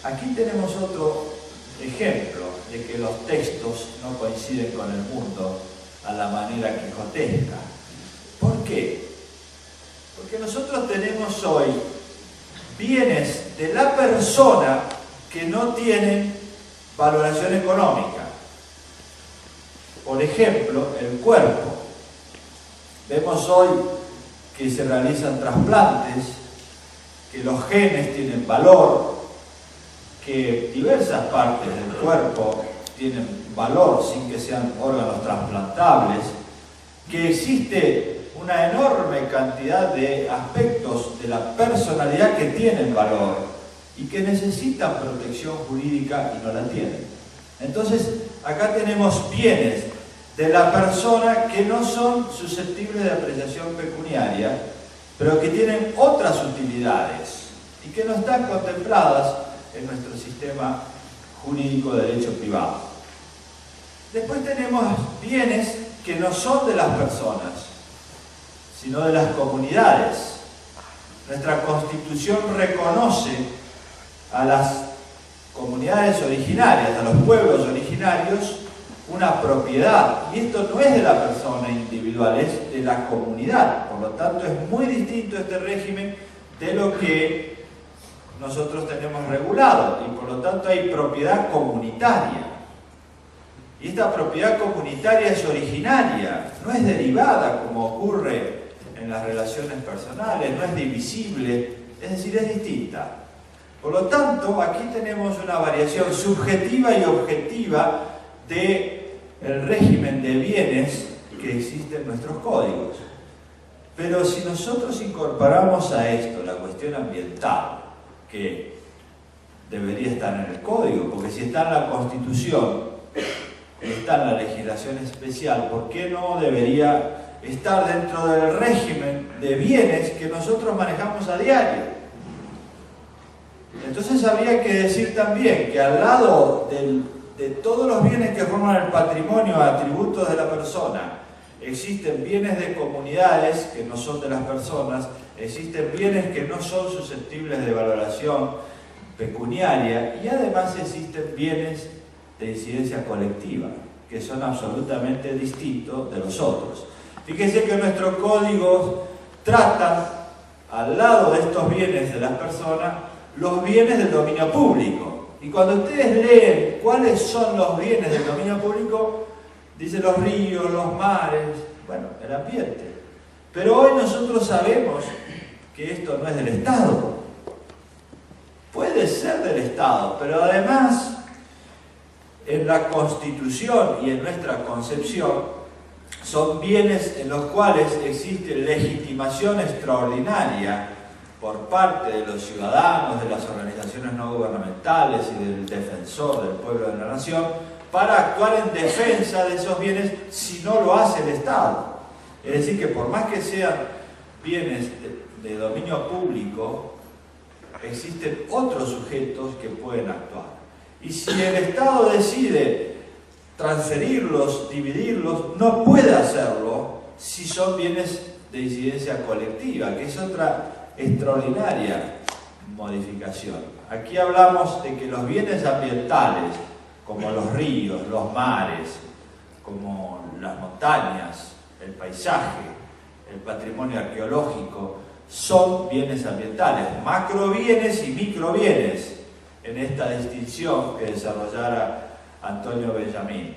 Aquí tenemos otro ejemplo de que los textos no coinciden con el mundo a la manera quijotesca. ¿Por qué? Porque nosotros tenemos hoy bienes de la persona que no tienen valoración económica. Por ejemplo, el cuerpo. Vemos hoy que se realizan trasplantes, que los genes tienen valor, que diversas partes del cuerpo tienen valor sin que sean órganos trasplantables, que existe una enorme cantidad de aspectos de la personalidad que tienen valor y que necesitan protección jurídica y no la tienen. Entonces, acá tenemos bienes de la persona que no son susceptibles de apreciación pecuniaria, pero que tienen otras utilidades y que no están contempladas en nuestro sistema jurídico de derecho privado. Después tenemos bienes que no son de las personas, sino de las comunidades. Nuestra Constitución reconoce a las comunidades originarias, a los pueblos originarios, una propiedad, y esto no es de la persona individual, es de la comunidad. Por lo tanto, es muy distinto este régimen de lo que nosotros tenemos regulado, y por lo tanto hay propiedad comunitaria. Y esta propiedad comunitaria es originaria, no es derivada como ocurre en las relaciones personales, no es divisible, es decir, es distinta. Por lo tanto, aquí tenemos una variación subjetiva y objetiva del régimen de bienes que existe en nuestros códigos. Pero si nosotros incorporamos a esto la cuestión ambiental, que debería estar en el código, porque si está en la Constitución, está en la legislación especial, ¿por qué no debería estar dentro del régimen de bienes que nosotros manejamos a diario? Entonces habría que decir también que al lado de todos los bienes que forman el patrimonio, atributos de la persona, existen bienes de comunidades que no son de las personas, existen bienes que no son susceptibles de valoración pecuniaria y además existen bienes de incidencia colectiva, que son absolutamente distintos de los otros. Fíjense que nuestros códigos tratan, al lado de estos bienes de las personas, los bienes del dominio público. Y cuando ustedes leen cuáles son los bienes del dominio público, dice los ríos, los mares, bueno, el ambiente. Pero hoy nosotros sabemos que esto no es del Estado. Puede ser del Estado, pero además en la Constitución y en nuestra concepción son bienes en los cuales existe legitimación extraordinaria por parte de los ciudadanos, de las organizaciones no gubernamentales y del defensor del pueblo de la nación, para actuar en defensa de esos bienes si no lo hace el Estado. Es decir, que por más que sean bienes de dominio público, existen otros sujetos que pueden actuar. Y si el Estado decide transferirlos, dividirlos, no puede hacerlo si son bienes de incidencia colectiva, que es otra extraordinaria modificación. Aquí hablamos de que los bienes ambientales, como los ríos, los mares, como las montañas, el paisaje, el patrimonio arqueológico, son bienes ambientales, macrobienes y microbienes, en esta distinción que desarrollara Antonio Benjamín.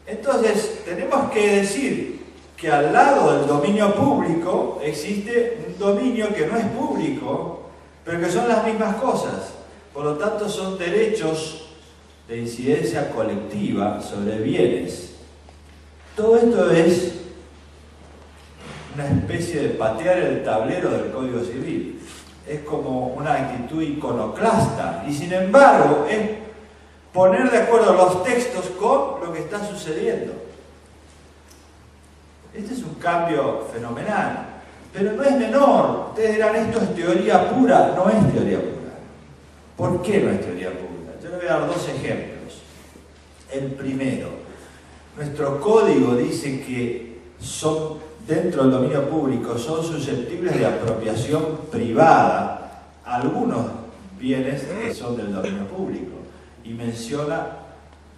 Entonces, tenemos que decir que al lado del dominio público existe un dominio que no es público, pero que son las mismas cosas. Por lo tanto, son derechos de incidencia colectiva sobre bienes. Todo esto es una especie de patear el tablero del Código Civil. Es como una actitud iconoclasta y sin embargo es poner de acuerdo los textos con lo que está sucediendo. Este es un cambio fenomenal, pero no es menor. Ustedes dirán, esto es teoría pura. No es teoría pura. ¿Por qué no es teoría pura? Yo les voy a dar dos ejemplos. El primero, nuestro código dice que son, dentro del dominio público, son susceptibles de apropiación privada algunos bienes que son del dominio público. Y menciona,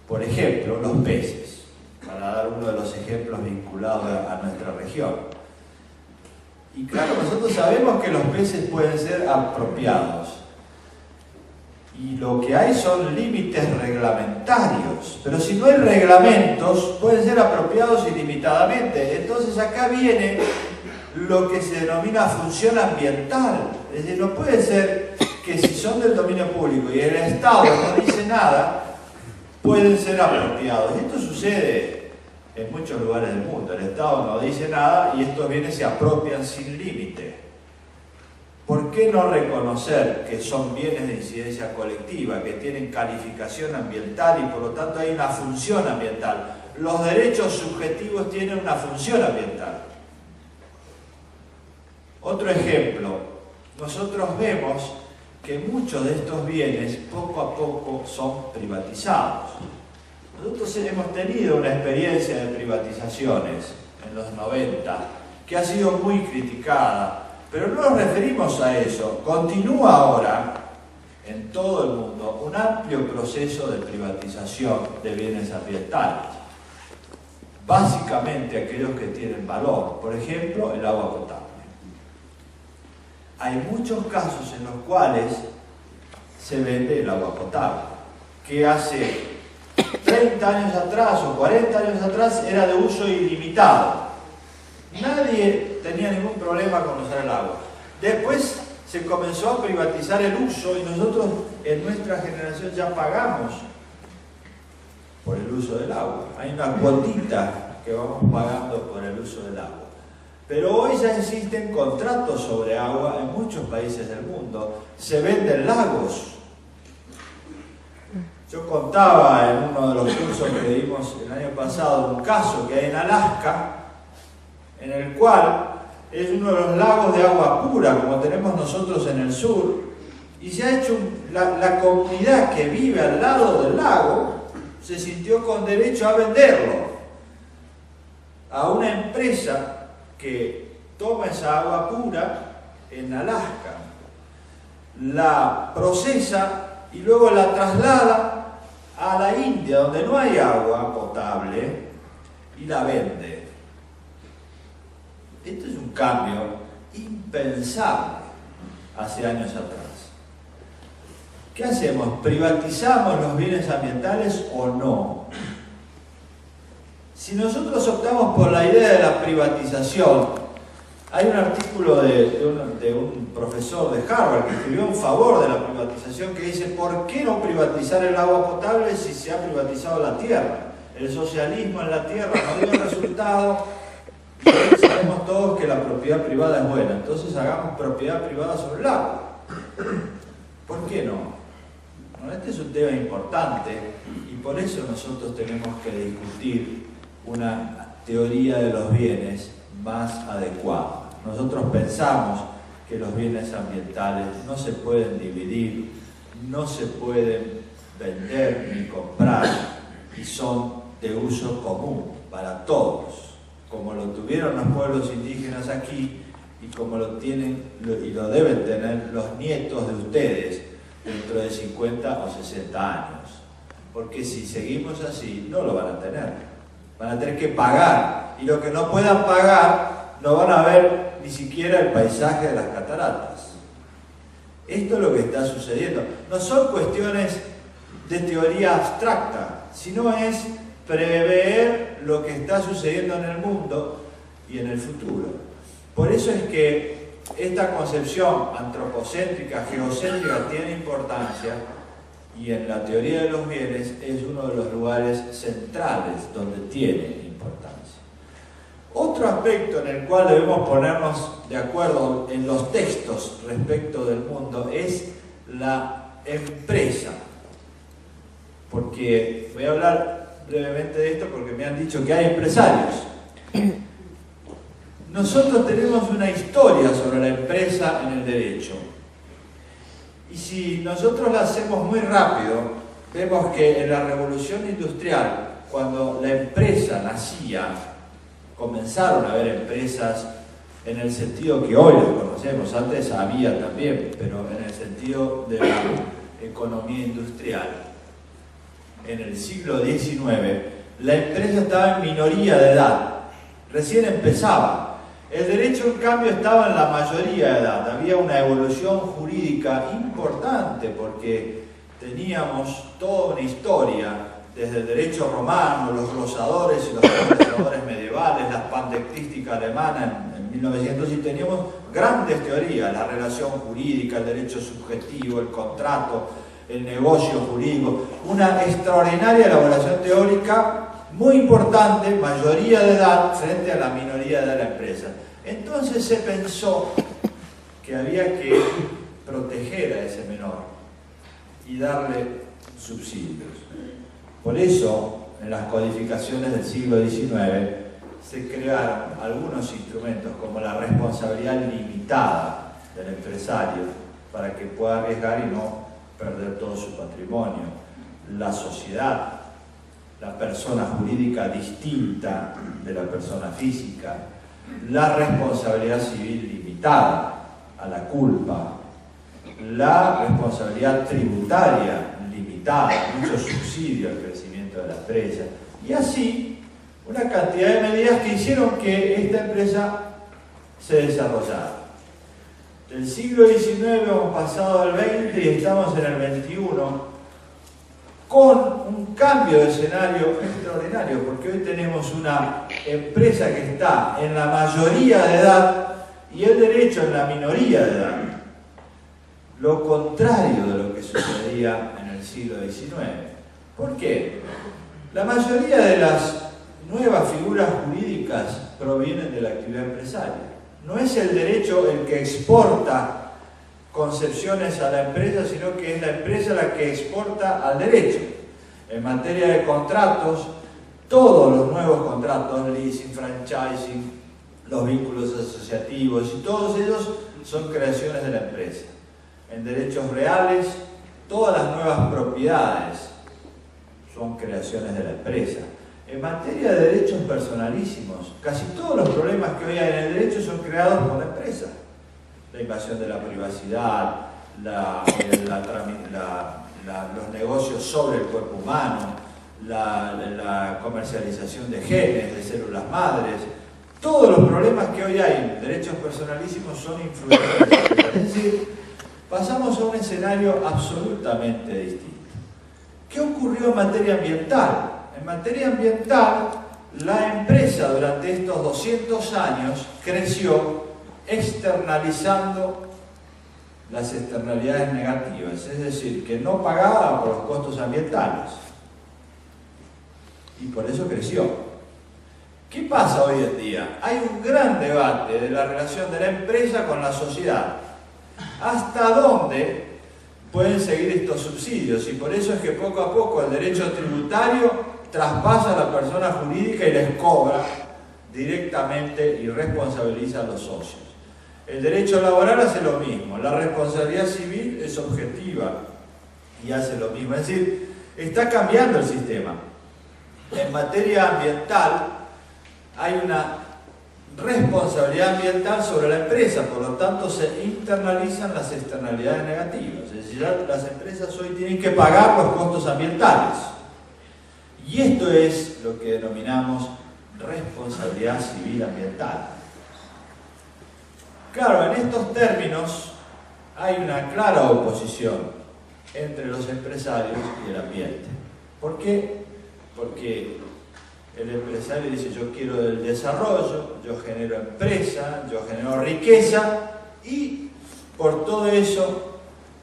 por ejemplo, los peces, para dar uno de los ejemplos vinculados a nuestra región. Y claro, nosotros sabemos que los peces pueden ser apropiados. Y lo que hay son límites reglamentarios. Pero si no hay reglamentos, pueden ser apropiados ilimitadamente. Entonces acá viene lo que se denomina función ambiental. Es decir, no puede ser que si son del dominio público y el Estado no dice nada, pueden ser apropiados. Esto sucede en muchos lugares del mundo. El Estado no dice nada y estos bienes se apropian sin límite. ¿Por qué no reconocer que son bienes de incidencia colectiva, que tienen calificación ambiental y por lo tanto hay una función ambiental? Los derechos subjetivos tienen una función ambiental. Otro ejemplo, nosotros vemos que muchos de estos bienes poco a poco son privatizados. Nosotros hemos tenido una experiencia de privatizaciones en los 90 que ha sido muy criticada, pero no nos referimos a eso. Continúa ahora en todo el mundo un amplio proceso de privatización de bienes ambientales. Básicamente aquellos que tienen valor, por ejemplo, el agua potable. Hay muchos casos en los cuales se vende el agua potable, que hace 30 años atrás o 40 años atrás era de uso ilimitado. Nadie tenía ningún problema con usar el agua. Después se comenzó a privatizar el uso y nosotros en nuestra generación ya pagamos por el uso del agua. Hay una cuotita que vamos pagando por el uso del agua. Pero hoy ya existen contratos sobre agua en muchos países del mundo. Se venden lagos. Yo contaba en uno de los cursos que dimos el año pasado un caso que hay en Alaska, en el cual es uno de los lagos de agua pura, como tenemos nosotros en el sur, y se ha hecho la comunidad que vive al lado del lago se sintió con derecho a venderlo a una empresa que toma esa agua pura en Alaska, la procesa y luego la traslada a la India, donde no hay agua potable, y la vende. Esto es un cambio impensable hace años atrás. ¿Qué hacemos? ¿Privatizamos los bienes ambientales o no? Si nosotros optamos por la idea de la privatización, hay un artículo de un profesor de Harvard que escribió en favor de la privatización que dice: ¿por qué no privatizar el agua potable si se ha privatizado la tierra? El socialismo en la tierra no dio resultado. Sabemos todos que la propiedad privada es buena, entonces hagamos propiedad privada sobre el agua. ¿Por qué no? Bueno, este es un tema importante y por eso nosotros tenemos que discutir una teoría de los bienes más adecuada. Nosotros pensamos que los bienes ambientales no se pueden dividir, no se pueden vender ni comprar y son de uso común para todos, como lo tuvieron los pueblos indígenas aquí y como lo tienen y lo deben tener los nietos de ustedes dentro de 50 o 60 años. Porque si seguimos así, no lo van a tener. Van a tener que pagar, y lo que no puedan pagar, no van a ver ni siquiera el paisaje de las cataratas. Esto es lo que está sucediendo. No son cuestiones de teoría abstracta, sino es prever lo que está sucediendo en el mundo y en el futuro. Por eso es que esta concepción antropocéntrica, geocéntrica, tiene importancia, y en la teoría de los bienes es uno de los lugares centrales donde tiene importancia. Otro aspecto en el cual debemos ponernos de acuerdo en los textos respecto del mundo es la empresa. Porque voy a hablar brevemente de esto porque me han dicho que hay empresarios. Nosotros tenemos una historia sobre la empresa en el derecho. Y si nosotros la hacemos muy rápido, vemos que en la Revolución Industrial, cuando la empresa nacía, comenzaron a haber empresas en el sentido que hoy lo conocemos, antes había también, pero en el sentido de la economía industrial, en el siglo XIX, la empresa estaba en minoría de edad, recién empezaba. El derecho, en cambio, estaba en la mayoría de edad. Había una evolución jurídica importante porque teníamos toda una historia, desde el derecho romano, los glosadores y los conversadores medievales, la pandectística alemana en 1900, y teníamos grandes teorías, la relación jurídica, el derecho subjetivo, el contrato, el negocio jurídico, una extraordinaria elaboración teórica muy importante, mayoría de edad frente a la minoría de la empresa. Entonces se pensó que había que proteger a ese menor y darle subsidios. Por eso, en las codificaciones del siglo XIX se crearon algunos instrumentos como la responsabilidad limitada del empresario para que pueda arriesgar y no perder todo su patrimonio, la sociedad, la persona jurídica distinta de la persona física, la responsabilidad civil limitada a la culpa, la responsabilidad tributaria limitada, mucho subsidio al crecimiento de la empresa, y así una cantidad de medidas que hicieron que esta empresa se desarrollara. Del siglo XIX hemos pasado al XX y estamos en el XXI, con un cambio de escenario extraordinario, porque hoy tenemos una empresa que está en la mayoría de edad y el derecho en la minoría de edad. Lo contrario de lo que sucedía en el siglo XIX. ¿Por qué? La mayoría de las nuevas figuras jurídicas provienen de la actividad empresaria. No es el derecho el que exporta concepciones a la empresa, sino que es la empresa la que exporta al derecho. En materia de contratos, todos los nuevos contratos, leasing, franchising, los vínculos asociativos y todos ellos son creaciones de la empresa. En derechos reales, todas las nuevas propiedades son creaciones de la empresa. En materia de derechos personalísimos, casi todos los problemas que hoy hay en el derecho son creados por la empresa. La invasión de la privacidad, los negocios sobre el cuerpo humano, la comercialización de genes, de células madres, todos los problemas que hoy hay en derechos personalísimos son influencias de la empresa. Es decir, pasamos a un escenario absolutamente distinto. ¿Qué ocurrió en materia ambiental? En materia ambiental, la empresa durante estos 200 años creció externalizando las externalidades negativas, es decir, que no pagaba por los costos ambientales. Y por eso creció. ¿Qué pasa hoy en día? Hay un gran debate de la relación de la empresa con la sociedad. ¿Hasta dónde pueden seguir estos subsidios? Y por eso es que poco a poco el derecho tributario traspasa a la persona jurídica y les cobra directamente y responsabiliza a los socios. El derecho laboral hace lo mismo, la responsabilidad civil es objetiva y hace lo mismo. Es decir, está cambiando el sistema. En materia ambiental hay una responsabilidad ambiental sobre la empresa, por lo tanto se internalizan las externalidades negativas. Es decir, las empresas hoy tienen que pagar los costos ambientales. Y esto es lo que denominamos responsabilidad civil ambiental. Claro, en estos términos hay una clara oposición entre los empresarios y el ambiente. ¿Por qué? Porque el empresario dice: yo quiero el desarrollo, yo genero empresa, yo genero riqueza, y por todo eso,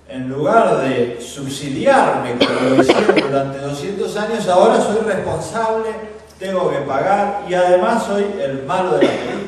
en lugar de subsidiarme como lo hicieron durante 200 años, ahora soy responsable, tengo que pagar y además soy el malo de la película.